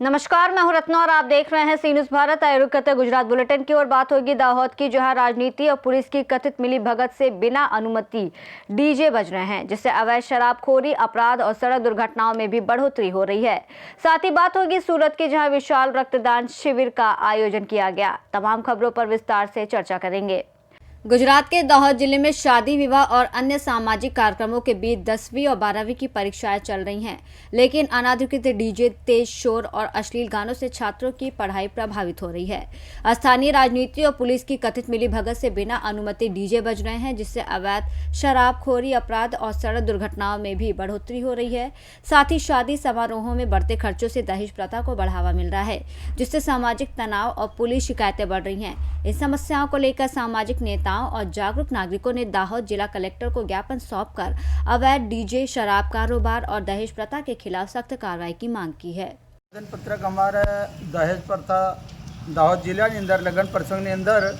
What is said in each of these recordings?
नमस्कार, मैं हूं रत्ना और आप देख रहे हैं सी न्यूज भारत। आए रुक करते गुजरात बुलेटिन की ओर बात होगी दाहोद की, जहां राजनीति और पुलिस की कथित मिली भगत से बिना अनुमति डीजे बज रहे हैं, जिससे अवैध शराबखोरी, अपराध और सड़क दुर्घटनाओं में भी बढ़ोतरी हो रही है। साथ ही बात होगी सूरत की, जहां विशाल रक्तदान शिविर का आयोजन किया गया। तमाम खबरों पर विस्तार से चर्चा करेंगे। गुजरात के दाहोद जिले में शादी, विवाह और अन्य सामाजिक कार्यक्रमों के बीच 10वीं और 12वीं की परीक्षाएं चल रही हैं, लेकिन अनाधिकृत डीजे, तेज शोर और अश्लील गानों से छात्रों की पढ़ाई प्रभावित हो रही है। स्थानीय राजनीति और पुलिस की कथित मिलीभगत से बिना अनुमति डीजे बज रहे हैं, जिससे अवैध शराबखोरी, अपराध और सड़क दुर्घटनाओं में भी बढ़ोतरी हो रही है। साथ ही शादी समारोहों में बढ़ते खर्चों से दहेज प्रथा को बढ़ावा मिल रहा है, जिससे सामाजिक तनाव और पुलिस शिकायतें बढ़ रही हैं। इन समस्याओं को लेकर सामाजिक नेताओं और जागरूक नागरिकों ने दाहोद जिला कलेक्टर को ज्ञापन सौंपकर अवैध डीजे, शराब कारोबार और दहेज प्रथा के खिलाफ सख्त कार्रवाई की मांग की है। पत्रक अमारे दहेज प्रथा दाहोद जिल्लाની અંદર લગ્ન પ્રસંગની અંદર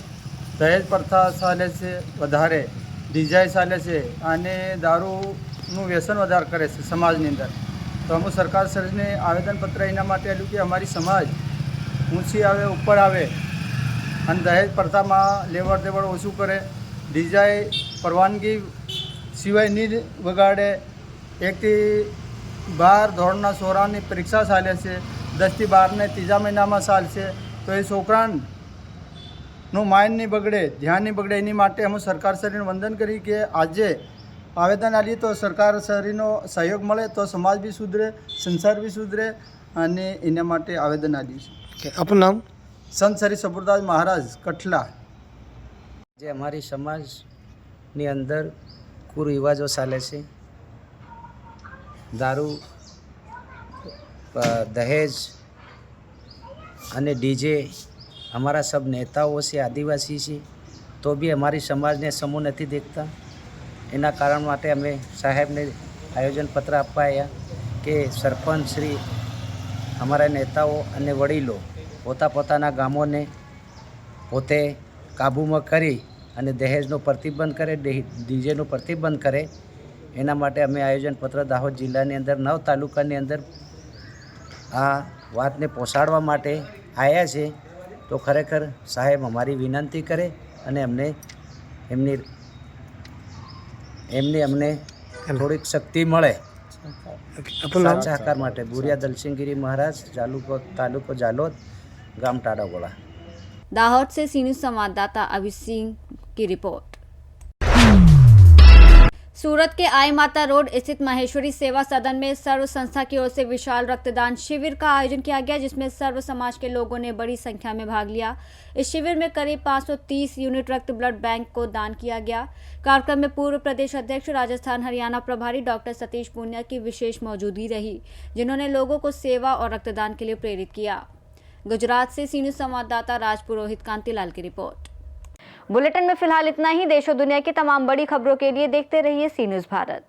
દહેજ પ્રથા ચાલે છે, વધારે ડીજાઈ ચાલે છે અને દારૂનું વ્યસન વધારે કરે છે સમાજની અંદર। તો અમે સરકાર શ્રીને આવેદનપત્ર એના માટે આપ્યું કે અમારી સમાજ ઊંચી આવે, ઉપર આવે અને દહેજ પ્રથામાં લેવડ દેવડ ઓછું કરે, ડીજાઈ પરવાનગી સિવાય નહીં વગાડે। 1 થી 12 ધોરણના છોકરાની પરીક્ષા ચાલે છે, 10 થી 12 ને ત્રીજા મહિનામાં ચાલશે। તો એ છોકરાનું માઇન્ડ નહીં બગડે, ધ્યાન નહીં બગડે, એની માટે અમે સરકાર શ્રીને વંદન કરી કે આજે આવેદન આલીએ તો સરકાર શ્રીનો સહયોગ મળે તો સમાજ બી સુધરે, સંસાર બી સુધરે અને એના માટે આવેદન આલીએ છીએ। આપનું નામ? સંત શ્રી સબુરદાસ મહારાજ કઠલા। જે અમારી સમાજની અંદર કુરિવાજો ચાલે છે, દારૂ, દહેજ અને ડીજે। અમારા સબ નેતાઓ છે આદિવાસી છે, તો બી અમારી સમાજને સમૂહ નથી દેખતા। એના કારણ માટે અમે સાહેબને આયોજન પત્ર આપવા આવ્યા કે સરપંચ શ્રી, અમારા નેતાઓ અને વડીલો પોતાના ગામોને પોતે કાબૂમાં કરી અને દહેજનો પ્રતિબંધ કરે, ડીજેનો પ્રતિબંધ કરે। એના માટે અમે આયોજનપત્ર દાહોદ જિલ્લાની અંદર 9 તાલુકાની અંદર આ વાતને પહોંચાડવા માટે આવ્યા છે। તો ખરેખર સાહેબ અમારી વિનંતી કરે અને અમને અમને થોડીક શક્તિ મળે। સાચા હકાર માટે બુરિયા દલસિંહગીરી महाराज, तालुको जालोद, गाम टाड़ागोड़ा। दाहोद से सी न्यूज संवाददाता अभी सिंह की रिपोर्ट। सूरत के आई माता रोड स्थित महेश्वरी सेवा सदन में सर्व संस्था की ओर से विशाल रक्तदान शिविर का आयोजन किया गया, जिसमें सर्व समाज के लोगों ने बड़ी संख्या में भाग लिया। इस शिविर में करीब 530 यूनिट रक्त ब्लड बैंक को दान किया गया। कार्यक्रम में पूर्व प्रदेश अध्यक्ष, राजस्थान हरियाणा प्रभारी डॉक्टर सतीश पूनिया की विशेष मौजूदगी रही, जिन्होंने लोगों को सेवा और रक्तदान के लिए प्रेरित किया। गुजरात से सी न्यूज संवाददाता राज पुरोहित कांतिलाल की रिपोर्ट। बुलेटिन में फिलहाल इतना ही। देश और दुनिया की तमाम बड़ी खबरों के लिए देखते रहिए सी न्यूज भारत।